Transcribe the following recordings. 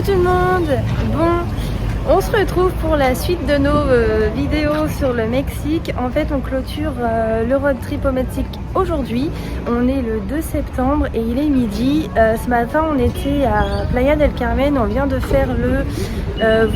Coucou tout le monde. Bon, on se retrouve pour la suite de nos vidéos sur le Mexique. En fait, on clôture le road trip au Mexique aujourd'hui. On est le 2 septembre et il est midi. Ce matin, on était à Playa del Carmen. On vient de faire le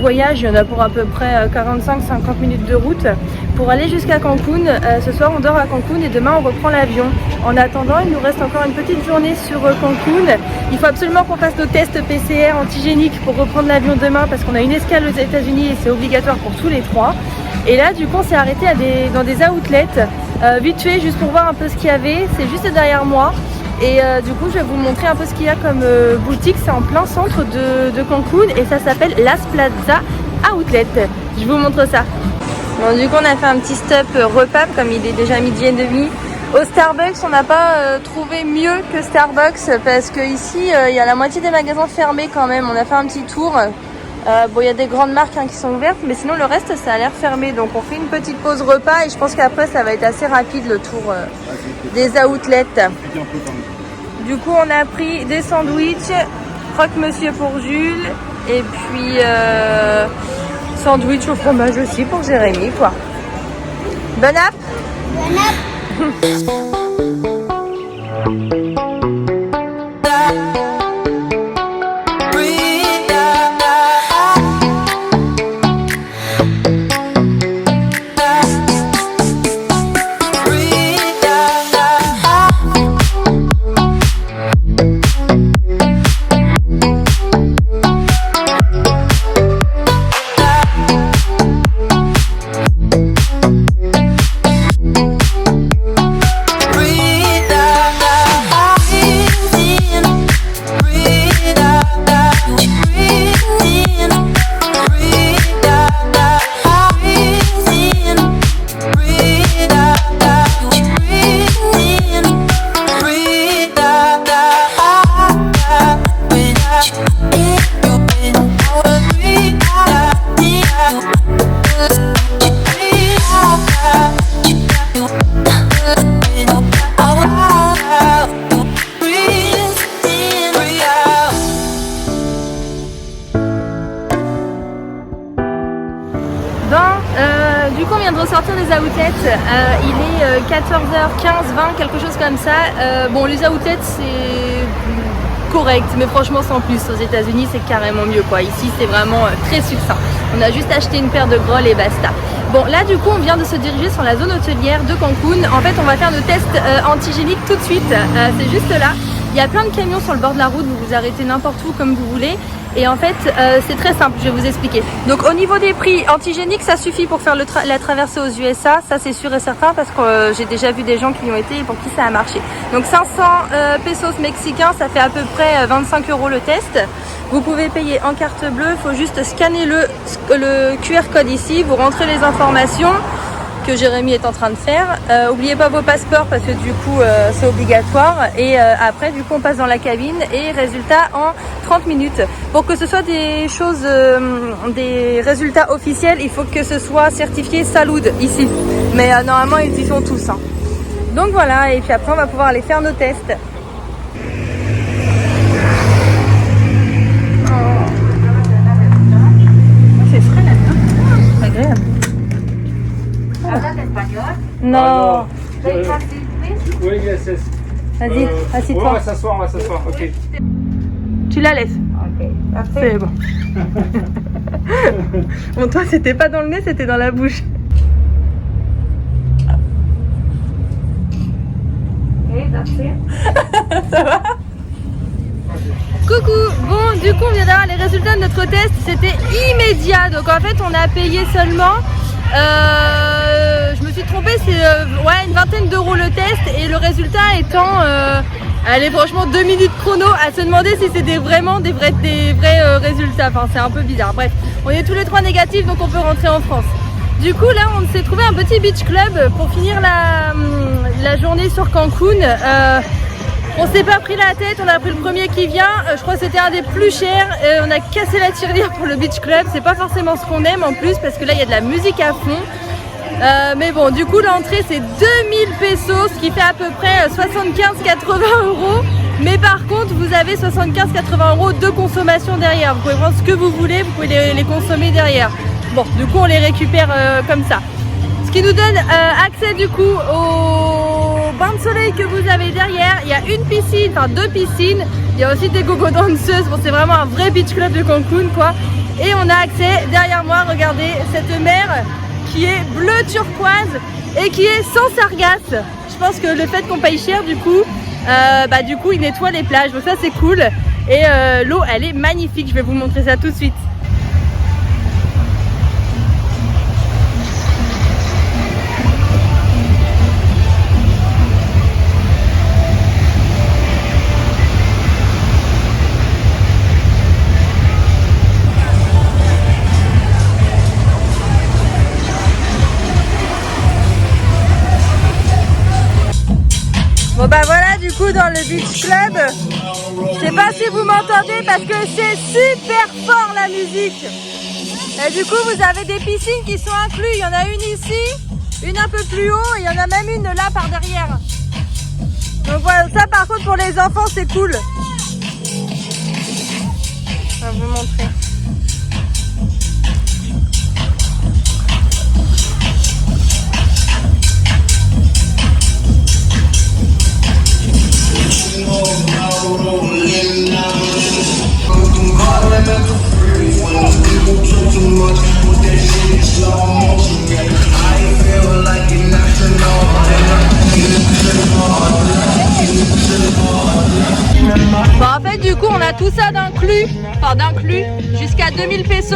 voyage. Il y en a pour à peu près 45-50 minutes de route pour aller jusqu'à Cancun. Ce soir, on dort à Cancun et demain, on reprend l'avion. En attendant, il nous reste encore une petite journée sur Cancun. Il faut absolument qu'on fasse nos tests PCR antigéniques pour reprendre l'avion demain parce qu'on a une escale aux États-Unis et c'est obligatoire pour tous les trois. Et là, du coup, on s'est arrêté dans des outlets vite fait, juste pour voir un peu ce qu'il y avait. C'est juste derrière moi. Et du coup, je vais vous montrer un peu ce qu'il y a comme boutique. C'est en plein centre de Cancun et ça s'appelle Las Plaza Outlet. Je vous montre ça. Bon, du coup, on a fait un petit stop repas comme il est déjà midi et demi. Au Starbucks, on n'a pas trouvé mieux que Starbucks parce que ici, il y a la moitié des magasins fermés quand même. On a fait un petit tour. Bon, il y a des grandes marques qui sont ouvertes, mais sinon le reste, ça a l'air fermé. Donc, on fait une petite pause repas et je pense qu'après, ça va être assez rapide le tour des outlets. Du coup, on a pris des sandwichs, croque-monsieur pour Jules et puis sandwich au fromage aussi pour Jérémy, quoi. Bon app! Bon app! Du coup, on vient de ressortir des outlets. Il est 14h15, 20, quelque chose comme ça. Bon, les outlets, c'est correct, mais franchement, sans plus. Aux États-Unis, c'est carrément mieux, quoi. Ici, c'est vraiment très succinct. On a juste acheté une paire de grolles et basta. Bon, là, du coup, on vient de se diriger sur la zone hôtelière de Cancun. En fait, on va faire nos tests antigéniques tout de suite. C'est juste là. Il y a plein de camions sur le bord de la route. Vous vous arrêtez n'importe où comme vous voulez. Et en fait, c'est très simple, je vais vous expliquer. Donc au niveau des prix, antigéniques, ça suffit pour faire la traversée aux USA. Ça, c'est sûr et certain parce que j'ai déjà vu des gens qui y ont été et pour qui ça a marché. Donc 500 pesos mexicains, ça fait à peu près 25 € le test. Vous pouvez payer en carte bleue, il faut juste scanner le QR code ici. Vous rentrez les informations que Jérémy est en train de faire. Oubliez pas vos passeports parce que du coup c'est obligatoire et après du coup on passe dans la cabine et résultat en 30 minutes. Pour que ce soit des choses, des résultats officiels, il faut que ce soit certifié Salud ici. Mais normalement ils y sont tous. Hein. Donc voilà, et puis après on va pouvoir aller faire nos tests. C'est frais là-dedans. Agréable. Non. Oui, gracias. Vas-y, assis-toi. On va s'asseoir, ok. Tu la laisses. Ok, C'est bon. Bon, toi, c'était pas dans le nez, c'était dans la bouche. Ça va? Coucou. Bon, du coup, on vient d'avoir les résultats de notre test. C'était immédiat. Donc, en fait, on a payé seulement... je me suis trompée, c'est une vingtaine d'euros le test et le résultat étant allez, franchement 2 minutes chrono à se demander si c'est vraiment des vrais résultats. Enfin, c'est un peu bizarre. Bref, on est tous les trois négatifs donc on peut rentrer en France. Du coup là on s'est trouvé un petit beach club pour finir la journée sur Cancun. On s'est pas pris la tête, on a pris le premier qui vient, je crois que c'était un des plus chers, on a cassé la tirelire pour le beach club, c'est pas forcément ce qu'on aime en plus parce que là il y a de la musique à fond. Mais bon, du coup l'entrée c'est 2000 pesos, ce qui fait à peu près 75-80 euros. Mais par contre, vous avez 75-80 € de consommation derrière. Vous pouvez prendre ce que vous voulez, vous pouvez les consommer derrière. Bon, du coup, on les récupère comme ça. Ce qui nous donne accès du coup au bain de soleil que vous avez derrière. Il y a une piscine, enfin 2 piscines. Il y a aussi des gogo danseuses. Bon, c'est vraiment un vrai beach club de Cancun, quoi. Et on a accès derrière moi, regardez, cette mer qui est bleu turquoise et qui est sans sargasses. Je pense que le fait qu'on paye cher, du coup, il nettoie les plages. Donc ça, c'est cool. Et l'eau, elle est magnifique. Je vais vous montrer ça tout de suite. Bon bah voilà, du coup dans le beach club, je sais pas si vous m'entendez parce que c'est super fort la musique. Et du coup vous avez des piscines qui sont incluses, il y en a une ici, une un peu plus haut et il y en a même une là par derrière. Donc voilà, ça par contre pour les enfants c'est cool. Je vais vous montrer. Bon, en fait du coup on a tout ça d'inclus jusqu'à 2000 pesos.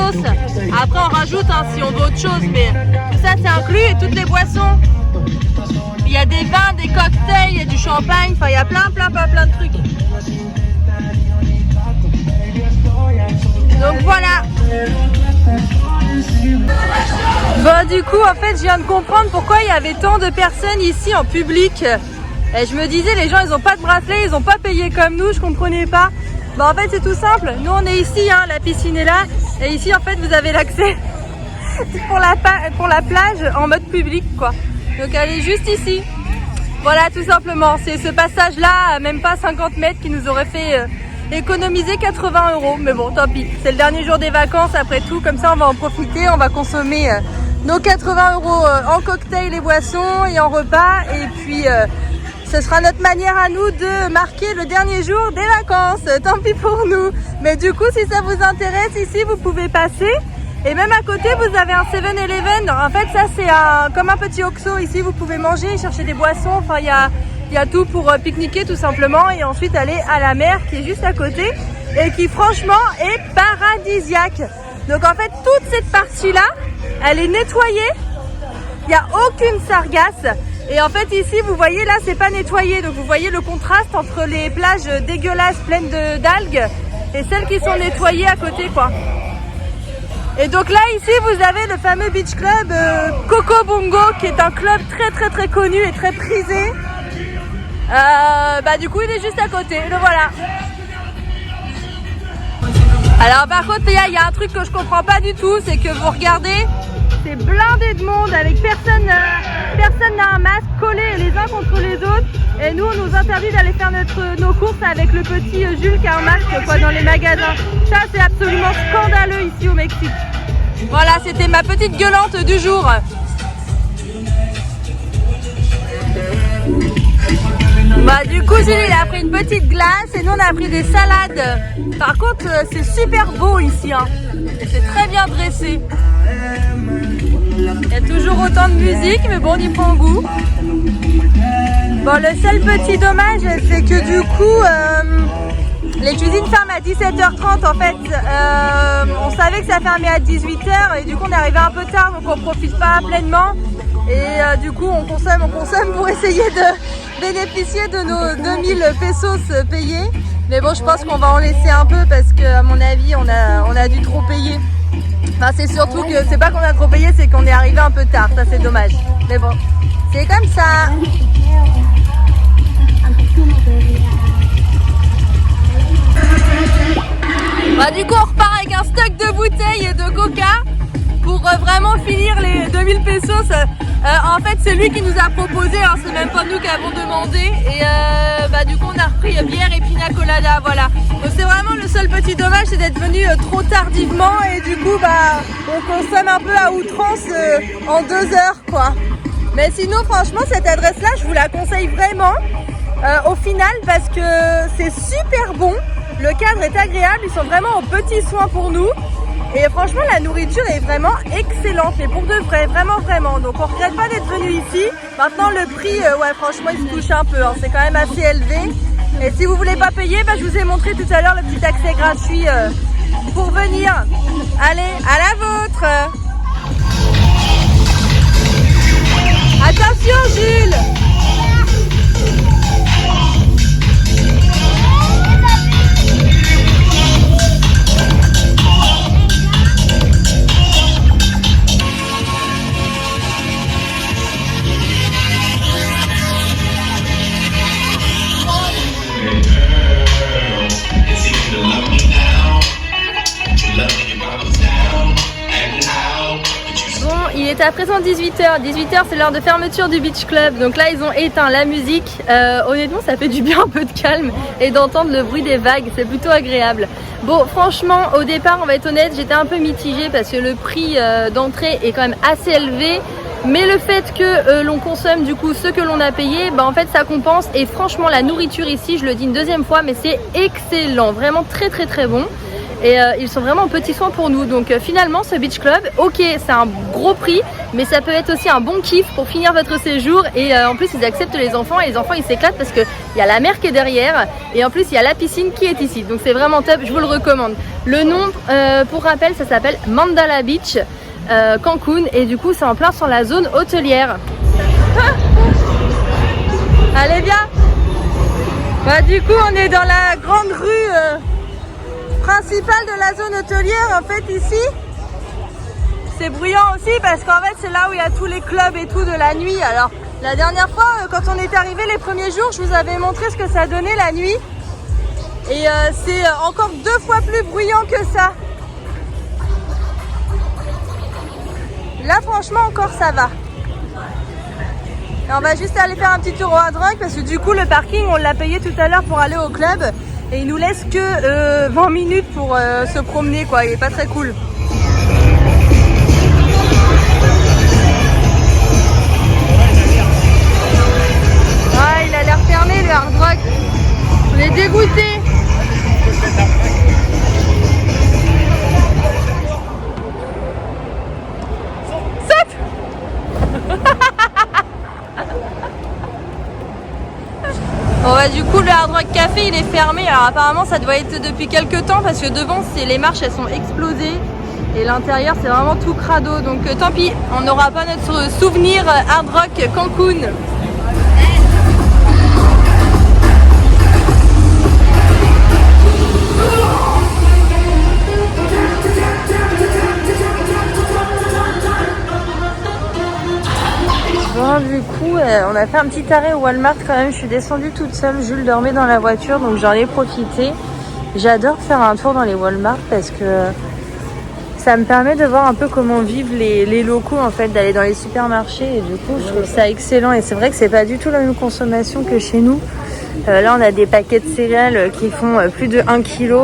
Après on rajoute si on veut autre chose, mais tout ça c'est inclus et toutes les boissons. Il y a des vins, des cocktails, il y a du champagne, enfin il y a plein de trucs. Donc voilà. Bon du coup en fait je viens de comprendre pourquoi il y avait tant de personnes ici en public. Et je me disais les gens ils ont pas de bracelet, ils ont pas payé comme nous, je comprenais pas. Bon en fait c'est tout simple, nous on est ici, hein, la piscine est là. Et ici en fait vous avez l'accès pour la plage en mode public quoi. Donc elle est juste ici. Voilà tout simplement, c'est ce passage là, même pas 50 mètres qui nous aurait fait économiser 80 €. Mais bon tant pis, c'est le dernier jour des vacances après tout, comme ça on va en profiter, on va consommer nos 80 € en cocktail et boissons et en repas. Et puis ce sera notre manière à nous de marquer le dernier jour des vacances, tant pis pour nous. Mais du coup si ça vous intéresse, ici vous pouvez passer. Et même à côté vous avez un 7-Eleven. En fait ça c'est comme un petit Oxxo. Ici vous pouvez manger, chercher des boissons. Enfin il y a tout pour pique-niquer tout simplement. Et ensuite aller à la mer qui est juste à côté. Et qui franchement est paradisiaque. Donc en fait toute cette partie là elle est nettoyée. Il n'y a aucune sargasse. Et en fait ici vous voyez là c'est pas nettoyé. Donc vous voyez le contraste entre les plages dégueulasses pleines d'algues et celles qui sont nettoyées à côté quoi. Et donc là ici vous avez le fameux beach club Coco Bongo qui est un club très connu et très prisé. Du coup il est juste à côté, le voilà. Alors par contre il y a un truc que je comprends pas du tout, c'est que vous regardez, c'est blindé de monde avec personne n'a un masque, collés les uns contre les autres. Et nous on nous interdit d'aller faire nos courses avec le petit Jules qui a un masque quoi, dans les magasins. Ça c'est absolument scandaleux ici au Mexique. Voilà, c'était ma petite gueulante du jour. Du coup Jules il a pris une petite glace et nous on a pris des salades. Par contre c'est super beau ici hein. C'est très bien dressé. Il y a toujours autant de musique mais bon on y prend goût. Bon le seul petit dommage c'est que du coup les cuisines ferment à 17h30 en fait. On savait que ça fermait à 18h et du coup on est arrivé un peu tard donc on profite pas pleinement. Et du coup on consomme pour essayer de bénéficier de nos 2000 pesos payés. Mais bon je pense qu'on va en laisser un peu parce que à mon avis on a dû trop payer. Enfin c'est surtout que c'est pas qu'on a trop payé, c'est qu'on est arrivé un peu tard, ça c'est dommage. Mais bon, c'est comme ça. Du coup on repart avec un stock de bouteilles et de coca pour vraiment finir les 2000 pesos. En fait c'est lui qui nous a proposé, hein, c'est même pas nous qui avons demandé et du coup on a repris bière et pina colada, voilà. Donc c'est vraiment le seul petit dommage, c'est d'être venu trop tardivement et du coup on consomme un peu à outrance en 2 heures quoi. Mais sinon franchement cette adresse là je vous la conseille vraiment au final parce que c'est super bon, le cadre est agréable, ils sont vraiment en petits soins pour nous. Et franchement la nourriture est vraiment excellente, mais pour de vrai, vraiment. Donc on regrette pas d'être venu ici. Maintenant le prix, ouais franchement il se touche un peu, hein. C'est quand même assez élevé. Et si vous voulez pas payer, je vous ai montré tout à l'heure le petit accès gratuit pour venir. Allez, à la vôtre. Attention Jules. Il est à présent 18h. 18h, c'est l'heure de fermeture du Beach Club. Donc là, ils ont éteint la musique. Honnêtement, ça fait du bien un peu de calme et d'entendre le bruit des vagues. C'est plutôt agréable. Bon, franchement, au départ, on va être honnête, j'étais un peu mitigée parce que le prix d'entrée est quand même assez élevé. Mais le fait que l'on consomme du coup ce que l'on a payé, en fait ça compense. Et franchement, la nourriture ici, je le dis une deuxième fois, mais c'est excellent. Vraiment très bon. Et ils sont vraiment en petits soins pour nous. Donc finalement ce Beach Club, ok c'est un gros prix, mais ça peut être aussi un bon kiff pour finir votre séjour. Et en plus ils acceptent les enfants, et les enfants ils s'éclatent parce qu'il y a la mer qui est derrière. Et en plus il y a la piscine qui est ici. Donc c'est vraiment top, je vous le recommande. Le nom pour rappel, ça s'appelle Mandala Beach Cancun. Et du coup c'est en plein sur la zone hôtelière. Allez viens. Du coup on est dans la grande rue principale de la zone hôtelière. En fait ici c'est bruyant aussi parce qu'en fait c'est là où il y a tous les clubs et tout de la nuit. Alors la dernière fois quand on est arrivé les premiers jours, je vous avais montré ce que ça donnait la nuit et c'est encore 2 fois plus bruyant que ça. Là franchement encore ça va. Et on va juste aller faire un petit tour au Hard Rock parce que du coup le parking on l'a payé tout à l'heure pour aller au club. Et il nous laisse que 20 minutes pour se promener quoi, il est pas très cool. Ah il a l'air fermé le Hard Rock, on est dégoûtés. Bon du coup le Hard Rock Café il est fermé, alors apparemment ça doit être depuis quelques temps parce que devant les marches elles sont explosées et l'intérieur c'est vraiment tout crado, donc tant pis, on n'aura pas notre souvenir Hard Rock Cancun. Bon, du coup, on a fait un petit arrêt au Walmart quand même. Je suis descendue toute seule. Jules dormait dans la voiture, donc j'en ai profité. J'adore faire un tour dans les Walmart parce que ça me permet de voir un peu comment vivent les locaux, en fait, d'aller dans les supermarchés. Et du coup, je trouve ça excellent. Et c'est vrai que c'est pas du tout la même consommation que chez nous. Là, on a des paquets de céréales qui font plus de 1 kg.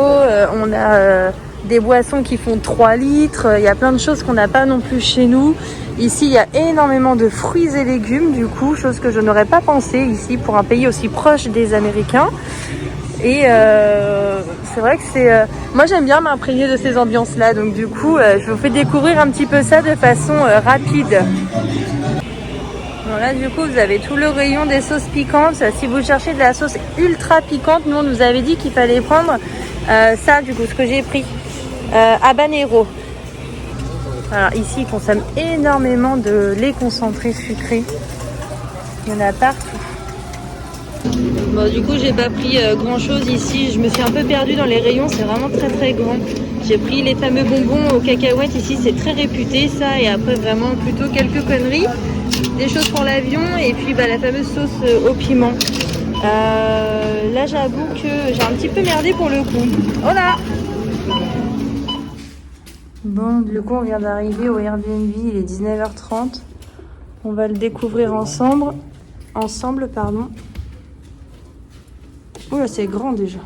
On a des boissons qui font 3 litres. Il y a plein de choses qu'on n'a pas non plus chez nous. Ici, il y a énormément de fruits et légumes, du coup, chose que je n'aurais pas pensé ici pour un pays aussi proche des Américains. Et c'est vrai que c'est... moi, j'aime bien m'imprégner de ces ambiances-là. Donc, du coup, je vous fais découvrir un petit peu ça de façon rapide. Bon, là, du coup, vous avez tout le rayon des sauces piquantes. Si vous cherchez de la sauce ultra piquante, nous, on nous avait dit qu'il fallait prendre ça, du coup, ce que j'ai pris. Habanero. Alors ici ils consomment énormément de lait concentré sucré. Il y en a partout. Bon du coup j'ai pas pris grand chose ici. Je me suis un peu perdue dans les rayons, c'est vraiment très grand. J'ai pris les fameux bonbons aux cacahuètes ici, c'est très réputé ça. Et après vraiment plutôt quelques conneries. Des choses pour l'avion et puis la fameuse sauce au piment. Là j'avoue que j'ai un petit peu merdé pour le coup. Oh là! Bon, du coup, on vient d'arriver au Airbnb, il est 19h30. On va le découvrir ensemble. Pardon. Oula, c'est grand déjà.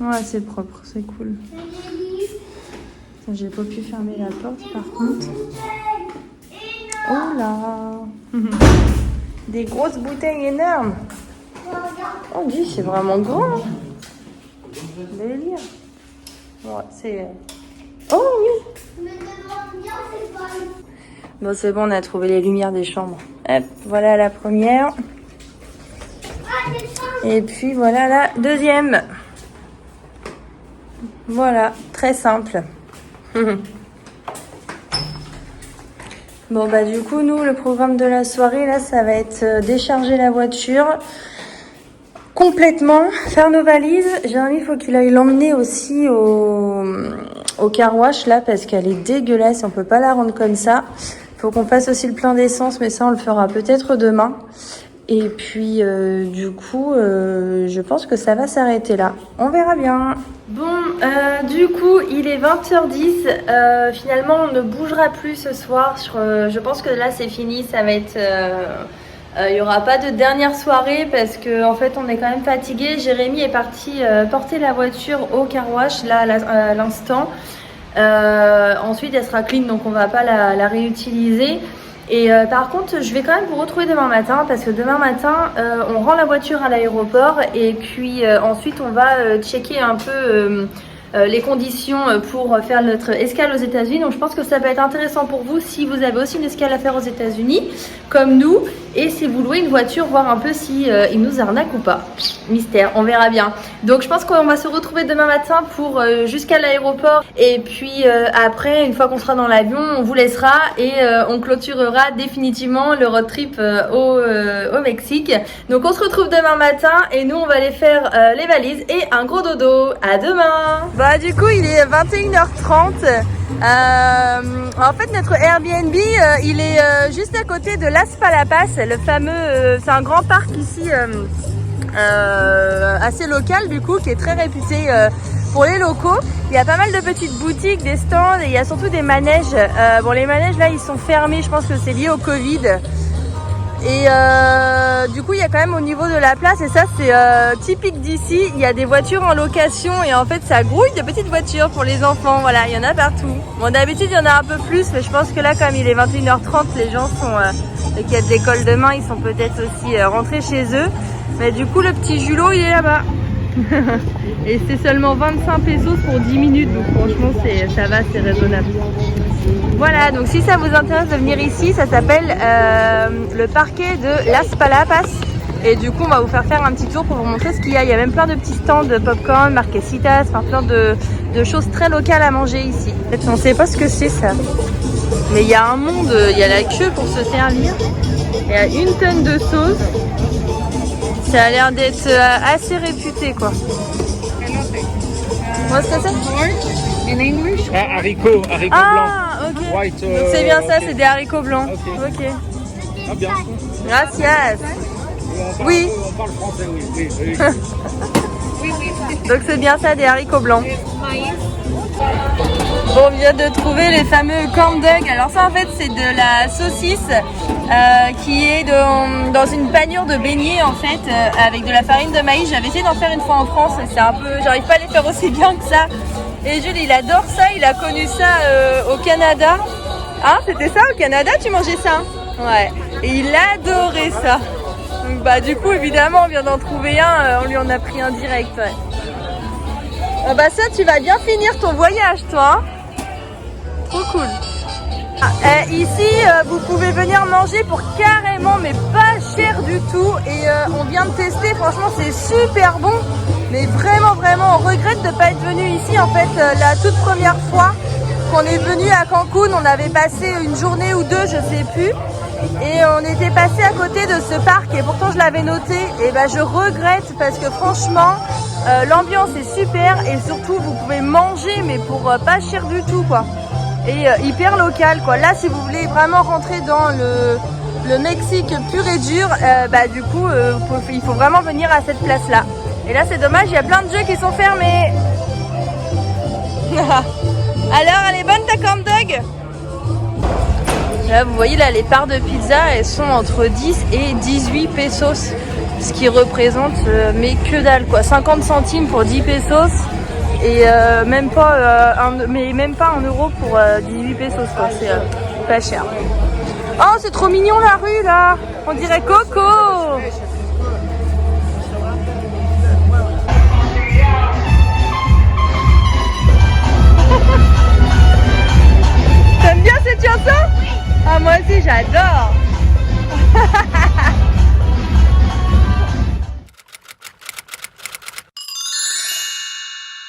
Ouais, c'est propre, c'est cool. J'ai pas pu fermer la porte par contre. Oh là. Des grosses bouteilles énormes. Oh Dieu, c'est vraiment grand. Hein. Délire. Ouais, c'est... Oh oui. Bon, c'est bon, on a trouvé les lumières des chambres. Hop, voilà la première. Et puis voilà la deuxième. Voilà, très simple. Bon bah du coup nous le programme de la soirée là ça va être décharger la voiture complètement, faire nos valises. Jérémy il faut qu'il aille l'emmener aussi au car wash là parce qu'elle est dégueulasse, on peut pas la rendre comme ça. Il faut qu'on fasse aussi le plein d'essence mais ça on le fera peut-être demain. Et puis du coup je pense que ça va s'arrêter là, on verra bien. Bon, du coup, il est 20h10. Finalement, on ne bougera plus ce soir. Je pense que là, c'est fini. Ça va être... il n'y aura pas de dernière soirée parce que en fait, on est quand même fatigué. Jérémy est parti porter la voiture au car wash, là, à l'instant. Ensuite, elle sera clean, donc on ne va pas la réutiliser. Et par contre, je vais quand même vous retrouver demain matin parce que demain matin, on rend la voiture à l'aéroport et puis ensuite, on va checker un peu les conditions pour faire notre escale aux États-Unis. Donc, je pense que ça peut être intéressant pour vous si vous avez aussi une escale à faire aux États-Unis, comme nous, et si vous louez une voiture, voir un peu si ils nous arnaquent ou pas. Mystère, on verra bien. Donc, je pense qu'on va se retrouver demain matin pour jusqu'à l'aéroport. Et puis après, une fois qu'on sera dans l'avion, on vous laissera et on clôturera définitivement le road trip au Mexique. Donc, on se retrouve demain matin et nous, on va aller faire les valises et un gros dodo. À demain. Bah du coup il est 21h30. En fait notre Airbnb il est juste à côté de Las Palapas, le fameux, c'est un grand parc ici assez local du coup qui est très réputé pour les locaux. Il y a pas mal de petites boutiques, des stands et il y a surtout des manèges. Bon les manèges là ils sont fermés, je pense que c'est lié au Covid. Et du coup il y a quand même au niveau de la place et ça c'est typique d'ici, il y a des voitures en location et en fait ça grouille de petites voitures pour les enfants, voilà il y en a partout. Bon d'habitude il y en a un peu plus mais je pense que là comme il est 21h30 les gens sont qui a d'école demain ils sont peut-être aussi rentrés chez eux. Mais du coup le petit Julot il est là-bas. Et c'est seulement 25 pesos pour 10 minutes donc franchement ça va, c'est raisonnable. Voilà, donc si ça vous intéresse de venir ici, ça s'appelle le parquet de Las Palapas. Et du coup, on va vous faire un petit tour pour vous montrer ce qu'il y a. Il y a même plein de petits stands de popcorn, marquesitas, enfin plein de choses très locales à manger ici. En fait, on ne sait pas ce que c'est ça. Mais il y a un monde, il y a la queue pour se servir. Il y a une tonne de sauce. Ça a l'air d'être assez réputé quoi. What's que c'est? In English? Haricots blancs. Ok. White, donc c'est bien ça, c'est des haricots blancs. Ok. Ah bien. Gracias. Oui. On parle français, oui. Donc c'est bien ça, des haricots blancs. Bon, on vient de trouver les fameux corn dogs. Alors ça en fait c'est de la saucisse qui est dans une panure de beignets en fait avec de la farine de maïs. J'avais essayé d'en faire une fois en France et c'est un peu, j'arrive pas à les faire aussi bien que ça. Et Jules il adore ça, il a connu ça au Canada. Ah c'était ça au Canada, tu mangeais ça? Ouais. Et il adorait ça. Donc bah du coup évidemment on vient d'en trouver un, on lui en a pris un direct. Ouais. Oh bah ça tu vas bien finir ton voyage toi. Trop cool. Ici vous pouvez venir manger pour carrément mais pas cher du tout. Et on vient de tester, franchement c'est super bon. Mais vraiment on regrette de ne pas être venu ici. En fait la toute première fois qu'on est venu à Cancun, on avait passé une journée ou deux, je sais plus. Et on était passé à côté de ce parc et pourtant je l'avais noté. Et bah je regrette parce que franchement l'ambiance est super et surtout vous pouvez manger mais pour pas cher du tout quoi. Et hyper local quoi. Là si vous voulez vraiment rentrer dans le Mexique pur et dur, bah du coup il faut vraiment venir à cette place là. Et là c'est dommage, il y a plein de jeux qui sont fermés. Alors, elle est bonne ta corn dog? Là, vous voyez, là, les parts de pizza, elles sont entre 10 et 18 pesos. Ce qui représente, mais que dalle, quoi. 50 centimes pour 10 pesos. Et même pas 1 euro pour 18 pesos, quoi. C'est pas cher. Oh, c'est trop mignon la rue, là. On dirait Coco. T'aimes bien cette chanson? Ah, moi aussi j'adore.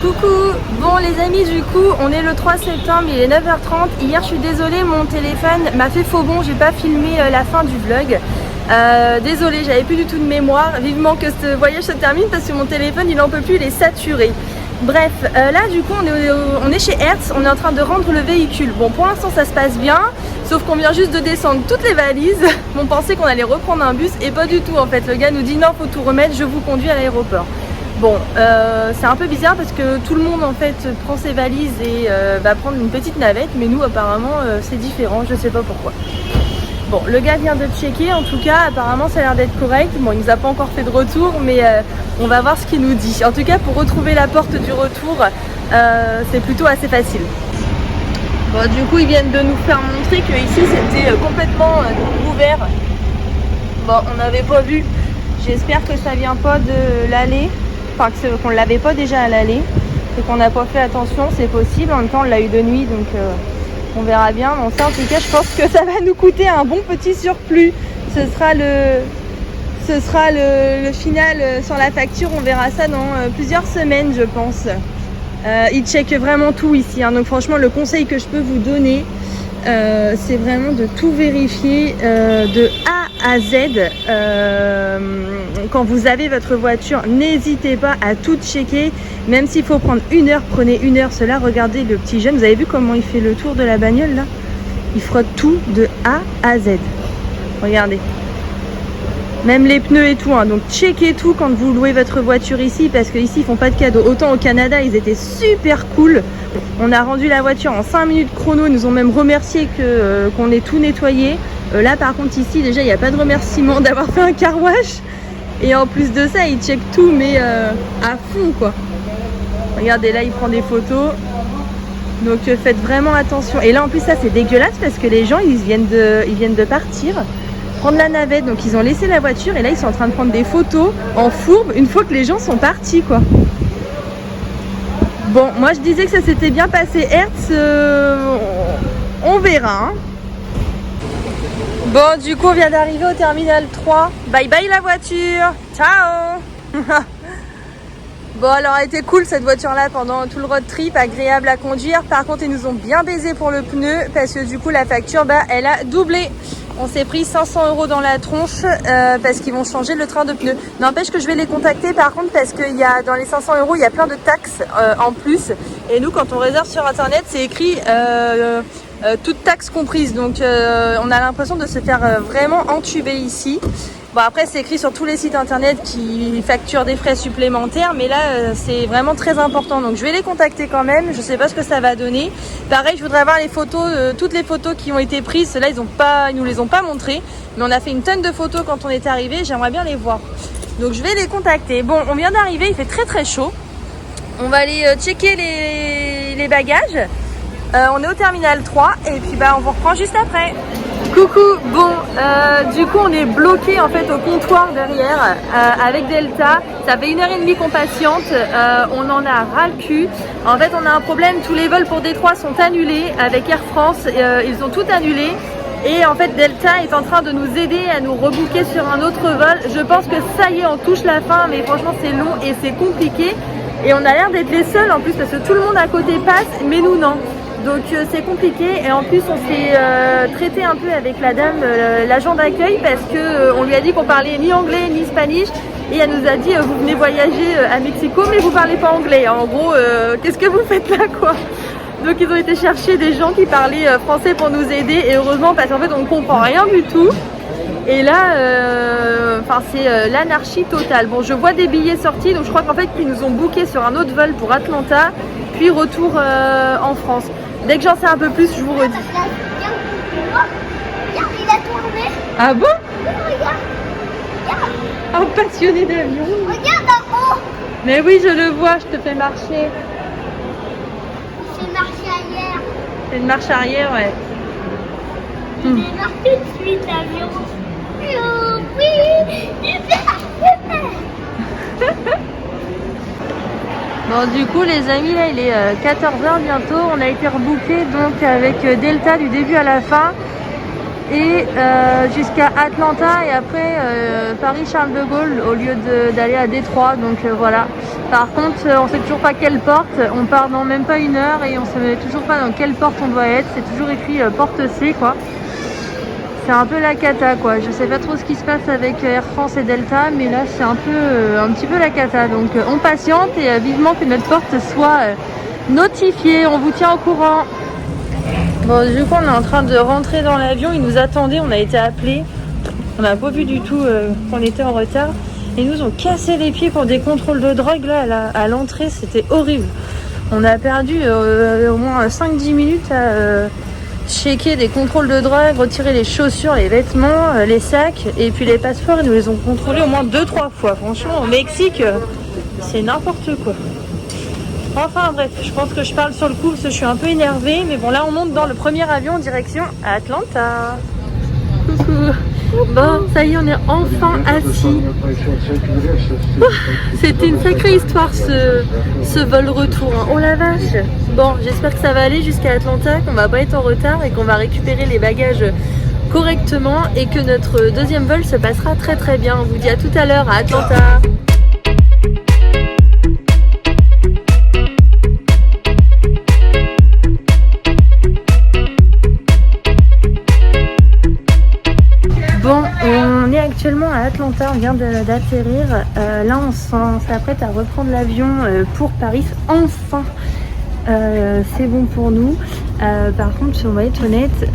Coucou, bon les amis, du coup on est le 3 septembre, il est 9h30. Hier je suis désolée, mon téléphone m'a fait faux bond, j'ai pas filmé la fin du vlog. Désolée, j'avais plus du tout de mémoire, vivement que ce voyage se termine parce que mon téléphone il en peut plus, il est saturé. Bref, là du coup on est chez Hertz, on est en train de rendre le véhicule. Bon, pour l'instant ça se passe bien, sauf qu'on vient juste de descendre toutes les valises. On pensait qu'on allait reprendre un bus et pas du tout en fait. Le gars nous dit non, faut tout remettre, je vous conduis à l'aéroport. Bon, c'est un peu bizarre parce que tout le monde en fait prend ses valises et va prendre une petite navette, mais nous apparemment c'est différent, je sais pas pourquoi. Bon, le gars vient de checker, en tout cas apparemment ça a l'air d'être correct. Bon, il nous a pas encore fait de retour, mais on va voir ce qu'il nous dit. En tout cas, pour retrouver la porte du retour, c'est plutôt assez facile. Bon, du coup ils viennent de nous faire montrer que ici c'était complètement ouvert. Bon, on n'avait pas vu, j'espère que ça vient pas de l'allée. Enfin, qu'on ne l'avait pas déjà à l'aller et qu'on n'a pas fait attention, c'est possible. En même temps, on l'a eu de nuit, donc on verra bien. Bon, ça, en tout cas, je pense que ça va nous coûter un bon petit surplus. Ce sera le final sur la facture. On verra ça dans plusieurs semaines, je pense. Ils checkent vraiment tout ici, hein. Donc franchement, le conseil que je peux vous donner, c'est vraiment de tout vérifier de A à Z. Quand vous avez votre voiture, n'hésitez pas à tout checker, même s'il faut prendre 1 heure, prenez 1 heure. Cela, regardez le petit jeune, vous avez vu comment il fait le tour de la bagnole là? Il frotte tout de A à Z, regardez, même les pneus et tout, hein. Donc checkez tout quand vous louez votre voiture ici, parce que ici ils font pas de cadeaux. Autant au Canada ils étaient super cool, on a rendu la voiture en 5 minutes chrono, ils nous ont même remercié qu'on ait tout nettoyé. Là par contre ici déjà il n'y a pas de remerciement d'avoir fait un car wash, et en plus de ça ils checkent tout, mais à fond quoi. Regardez, là il prend des photos, donc faites vraiment attention. Et là en plus ça c'est dégueulasse parce que les gens ils viennent de partir prendre la navette, donc ils ont laissé la voiture et là ils sont en train de prendre des photos en fourbe une fois que les gens sont partis quoi. Bon, moi je disais que ça s'était bien passé Hertz, on verra, hein. Bon, du coup on vient d'arriver au terminal 3, bye bye la voiture, ciao. Bon, alors elle était cool cette voiture là pendant tout le road trip, agréable à conduire. Par contre ils nous ont bien baisé pour le pneu parce que du coup la facture elle a doublé. On s'est pris 500 € dans la tronche parce qu'ils vont changer le train de pneus. N'empêche que je vais les contacter par contre parce qu'il y a dans les 500 € il y a plein de taxes en plus. Et nous quand on réserve sur internet c'est écrit toutes taxes comprises. Donc on a l'impression de se faire vraiment entuber ici. Bon, après c'est écrit sur tous les sites internet qui facturent des frais supplémentaires, mais là c'est vraiment très important, donc je vais les contacter quand même. Je sais pas ce que ça va donner. Pareil, je voudrais avoir les photos, toutes les photos qui ont été prises. Ceux-là ils nous les ont pas montrées, mais on a fait une tonne de photos quand on est arrivé, j'aimerais bien les voir, donc je vais les contacter. Bon, on vient d'arriver, il fait très très chaud, on va aller checker les bagages. On est au terminal 3 et puis on vous reprend juste après. Coucou, bon, du coup on est bloqué en fait au comptoir derrière avec Delta. Ça fait 1h30 qu'on patiente, on en a ras le cul. En fait on a un problème, tous les vols pour Détroit sont annulés avec Air France, ils ont tout annulé. Et en fait Delta est en train de nous aider à nous rebooker sur un autre vol. Je pense que ça y est, on touche la fin, mais franchement c'est long et c'est compliqué. Et on a l'air d'être les seuls en plus parce que tout le monde à côté passe, mais nous non. Donc c'est compliqué et en plus on s'est traité un peu avec la dame, l'agent d'accueil, parce que on lui a dit qu'on parlait ni anglais ni spanish et elle nous a dit vous venez voyager à Mexico mais vous parlez pas anglais. En gros qu'est-ce que vous faites là quoi? Donc ils ont été chercher des gens qui parlaient français pour nous aider et heureusement parce qu'en fait on ne comprend rien du tout. Et là, c'est l'anarchie totale. Bon, je vois des billets sortis, donc je crois qu'en fait ils nous ont booké sur un autre vol pour Atlanta, puis retour en France. Dès que j'en sais un peu plus, je vous redis. Regarde, il a tourné. Ah bon? Regarde, Oh, passionné d'avion. regarde en haut. Mais oui, je le vois, je te fais marcher. C'est marché ailleurs. C'est une marche arrière, ouais. Il démarre tout de suite l'avion. Oh, oui, super, super. Bon, du coup, les amis, là, il est 14h bientôt. On a été rebooké donc avec Delta du début à la fin. Et jusqu'à Atlanta et après Paris-Charles de Gaulle au lieu d'aller à Détroit. Donc voilà. Par contre, on sait toujours pas quelle porte. On part dans même pas 1 heure et on sait toujours pas dans quelle porte on doit être. C'est toujours écrit porte C, quoi. C'est un peu la cata, quoi. Je sais pas trop ce qui se passe avec Air France et Delta, mais là c'est un petit peu la cata. Donc on patiente et vivement que notre porte soit notifiée. On vous tient au courant. Bon, du coup on est en train de rentrer dans l'avion. Ils nous attendaient, on a été appelés. On n'a pas vu du tout qu'on était en retard. Ils nous ont cassé les pieds pour des contrôles de drogue là à l'entrée. C'était horrible. On a perdu au moins 5-10 minutes à checker des contrôles de drogue, retirer les chaussures, les vêtements, les sacs et puis les passeports. Ils nous les ont contrôlés au moins 2-3 fois. Franchement, au Mexique, c'est n'importe quoi. Enfin bref, je pense que je parle sur le coup parce que je suis un peu énervée. Mais bon, là on monte dans le premier avion en direction Atlanta. Coucou. Bon, ça y est, on est enfin assis. C'était une sacrée histoire ce vol retour. Hein. Oh la vache. Bon, j'espère que ça va aller jusqu'à Atlanta, qu'on va pas être en retard et qu'on va récupérer les bagages correctement et que notre deuxième vol se passera très très bien. On vous dit à tout à l'heure à Atlanta. Bon, on est actuellement à Atlanta, on vient d'atterrir. Là, on s'apprête à reprendre l'avion pour Paris. Enfin, c'est bon pour nous. Par contre, si on va être honnête,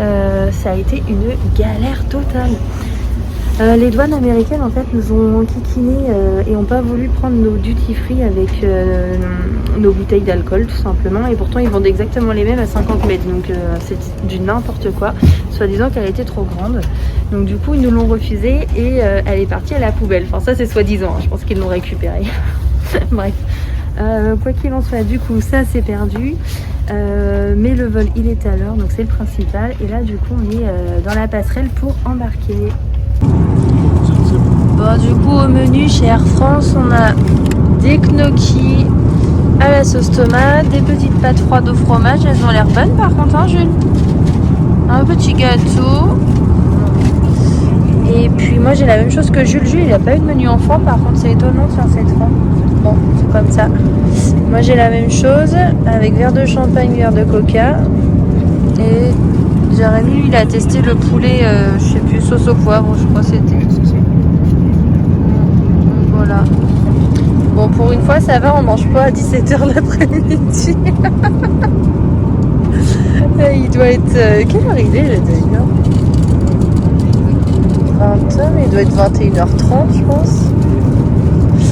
ça a été une galère totale. Les douanes américaines en fait nous ont kikiné et n'ont pas voulu prendre nos duty free avec nos bouteilles d'alcool tout simplement, et pourtant ils vendent exactement les mêmes à 50 mètres, donc c'est du n'importe quoi, soi-disant qu'elle était trop grande. Donc du coup ils nous l'ont refusée et elle est partie à la poubelle. Enfin ça c'est soi-disant, hein. Je pense qu'ils l'ont récupérée. Bref, quoi qu'il en soit, du coup ça c'est perdu, mais le vol il est à l'heure, donc c'est le principal. Et là du coup on est dans la passerelle pour embarquer. Bon, du coup au menu chez Air France on a des gnocchis à la sauce tomate, des petites pâtes froides au fromage. Elles ont l'air bonnes par contre, hein Jules. Un petit gâteau. Et puis moi j'ai la même chose que Jules. Jules il n'a pas eu de menu enfant, par contre c'est étonnant sur cette fois. Bon, c'est comme ça. Moi j'ai la même chose avec verre de champagne, verre de coca. Et Jérémy il a testé le poulet, je sais plus, sauce au poivre je crois c'était. Voilà. Bon, pour une fois ça va, on mange pas à 17h l'après-midi. Il doit être... quelle heure il est d'ailleurs? 20h, mais il doit être 21h30 je pense.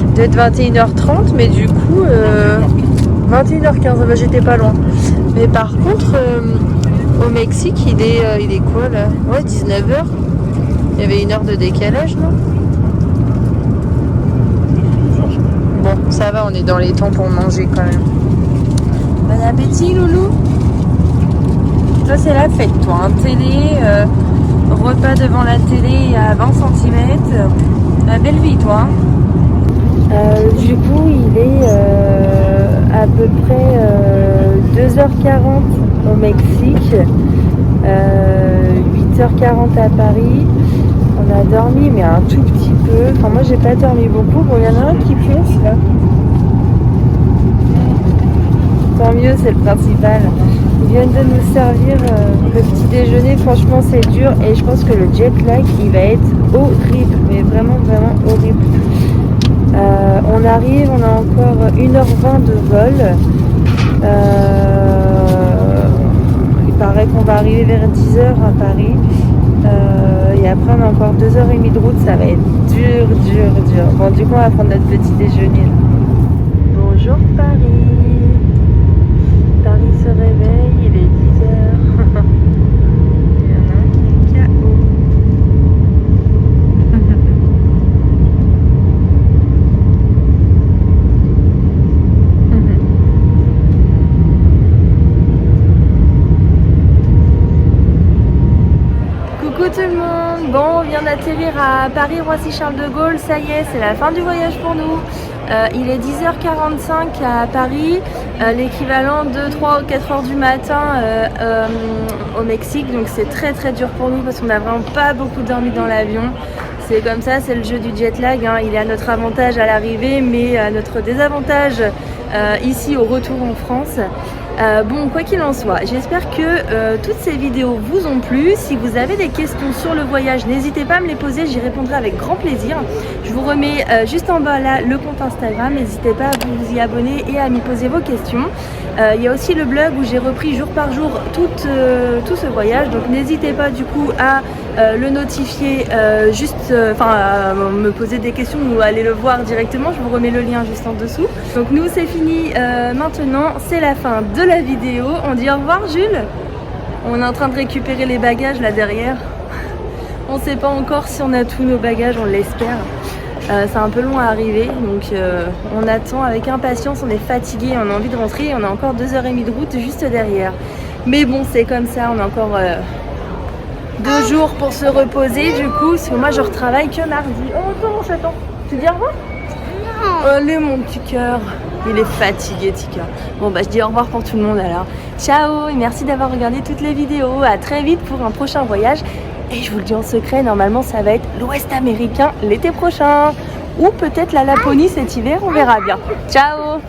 Il doit être 21h30, mais du coup 21h15, j'étais pas loin. Mais par contre au Mexique il est quoi là? Ouais, 19h. Il y avait 1 heure de décalage, non? Bon, ça va, on est dans les temps pour manger quand même. Bon appétit, loulou. Toi, c'est la fête, toi. Hein. Télé, repas devant la télé à 20 cm. La belle vie, toi. Du coup, il est à peu près 2h40 au Mexique, 8h40 à Paris. On a dormi, mais un tout petit peu. Enfin, moi, j'ai pas dormi beaucoup. Bon, il y en a un qui pionce là. Tant mieux, c'est le principal. Ils viennent de nous servir le petit déjeuner. Franchement, c'est dur. Et je pense que le jet lag, il va être horrible. Mais vraiment, vraiment horrible. On arrive, on a encore 1h20 de vol. Il paraît qu'on va arriver vers 10h à Paris. Et après on a encore 2h30 de route, ça va être dur. Bon, du coup on va prendre notre petit déjeuner. Bonjour Paris. Paris se réveille, il est d'atterrir à Paris-Roissy-Charles de Gaulle. Ça y est, c'est la fin du voyage pour nous. Il est 10h45 à Paris, l'équivalent de 3 ou 4 heures du matin au Mexique. Donc c'est très très dur pour nous parce qu'on n'a vraiment pas beaucoup dormi dans l'avion. C'est comme ça, c'est le jeu du jet lag, hein. Il est à notre avantage à l'arrivée, mais à notre désavantage ici au retour en France. Bon, quoi qu'il en soit, j'espère que toutes ces vidéos vous ont plu. Si vous avez des questions sur le voyage, n'hésitez pas à me les poser, j'y répondrai avec grand plaisir. Je vous remets juste en bas là le compte Instagram, n'hésitez pas à vous y abonner et à m'y poser vos questions. Il y a aussi le blog où j'ai repris jour par jour tout ce voyage, donc n'hésitez pas du coup à le notifier, à me poser des questions ou aller le voir directement. Je vous remets le lien juste en dessous. Donc nous c'est fini maintenant, c'est la fin de la vidéo. On dit au revoir Jules. On est en train de récupérer les bagages là derrière. On sait pas encore si on a tous nos bagages, on l'espère. C'est un peu long à arriver, donc on attend avec impatience, on est fatigué, on a envie de rentrer et on a encore 2h30 de route juste derrière. Mais bon, c'est comme ça, on a encore 2 jours pour se reposer du coup, parce que moi je retravaille que mardi. Oh attends, j'attends. Tu dis au revoir? Allez mon petit cœur. Il est fatigué, Tika. Bon bah je dis au revoir pour tout le monde alors. Ciao et merci d'avoir regardé toutes les vidéos. À très vite pour un prochain voyage. Et je vous le dis en secret, normalement ça va être l'Ouest américain l'été prochain. Ou peut-être la Laponie cet hiver, on verra bien. Ciao.